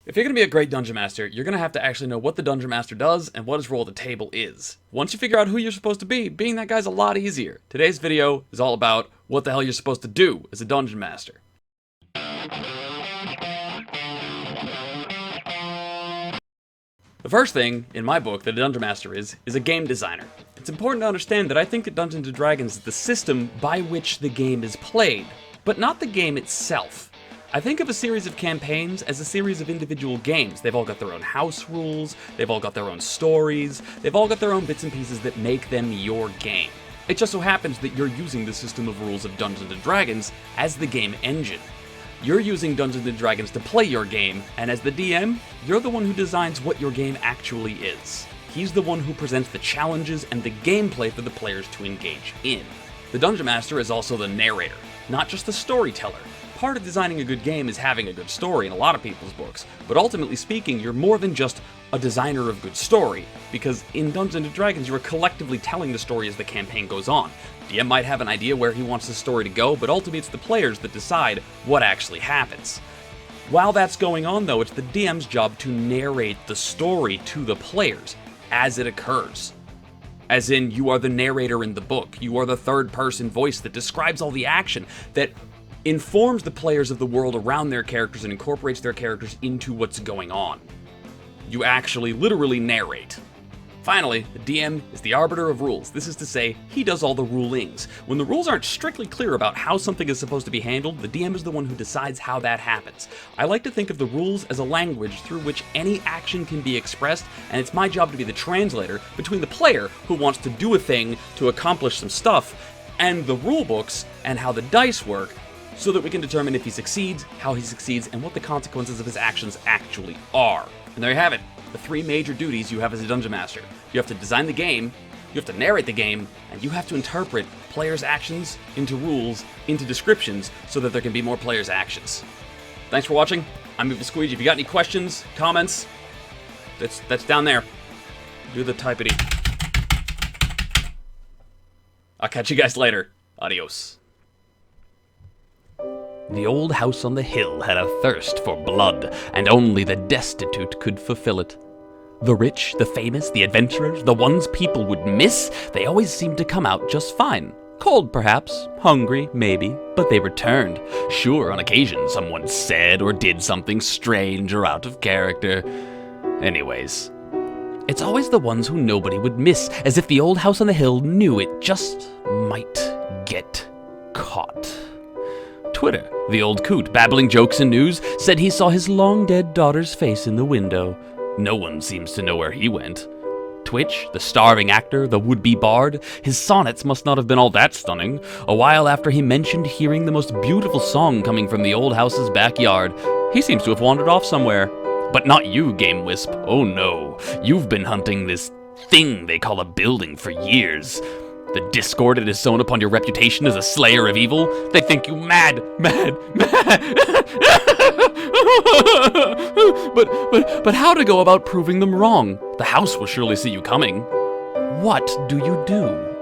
If you're going to be a great Dungeon Master, you're going to have to actually know what the Dungeon Master does and what his role at the table is. Once you figure out who you're supposed to be, being that guy's a lot easier. Today's video is all about what the hell you're supposed to do as a Dungeon Master. The first thing, in my book, that a Dungeon Master is a game designer. It's important to understand that I think that Dungeons & Dragons is the system by which the game is played, but not the game itself. I think of a series of campaigns as a series of individual games. They've all got their own house rules, they've all got their own stories, they've all got their own bits and pieces that make them your game. It just so happens that you're using the system of rules of Dungeons & Dragons as the game engine. You're using Dungeons & Dragons to play your game, and as the DM, you're the one who designs what your game actually is. He's the one who presents the challenges and the gameplay for the players to engage in. The Dungeon Master is also the narrator, not just the storyteller. Part of designing a good game is having a good story in a lot of people's books, but ultimately speaking, you're more than just a designer of good story, because in Dungeons & Dragons, you're collectively telling the story as the campaign goes on. DM might have an idea where he wants the story to go, but ultimately it's the players that decide what actually happens. While that's going on though, it's the DM's job to narrate the story to the players as it occurs. As in, you are the narrator in the book, you are the third person voice that describes all the action, that informs the players of the world around their characters and incorporates their characters into what's going on. You actually literally narrate. Finally, the DM is the arbiter of rules. This is to say, he does all the rulings. When the rules aren't strictly clear about how something is supposed to be handled, the DM is the one who decides how that happens. I like to think of the rules as a language through which any action can be expressed, and it's my job to be the translator between the player who wants to do a thing to accomplish some stuff, and the rule books and how the dice work, so that we can determine if he succeeds, how he succeeds, and what the consequences of his actions actually are. And there you have it, the three major duties you have as a Dungeon Master. You have to design the game, you have to narrate the game, and you have to interpret players' actions into rules, into descriptions, so that there can be more players' actions. Thanks for watching. I'm Evil Squeegee. If you got any questions, comments, that's down there. Do the typity. I'll catch you guys later. Adios. The old house on the hill had a thirst for blood, and only the destitute could fulfill it. The rich, the famous, the adventurers, the ones people would miss, they always seemed to come out just fine. Cold, perhaps, hungry, maybe, but they returned. Sure, on occasion, someone said or did something strange or out of character. Anyways, it's always the ones who nobody would miss, as if the old house on the hill knew it just might get caught. Twitter, the old coot, babbling jokes and news, said he saw his long-dead daughter's face in the window. No one seems to know where he went. Twitch, the starving actor, the would-be bard, his sonnets must not have been all that stunning. A while after he mentioned hearing the most beautiful song coming from the old house's backyard, he seems to have wandered off somewhere. But not you, Game Wisp. Oh no, you've been hunting this thing they call a building for years. The discord it has sown upon your reputation as a slayer of evil, they think you mad. But how to go about proving them wrong? The house will surely see you coming. What do you do?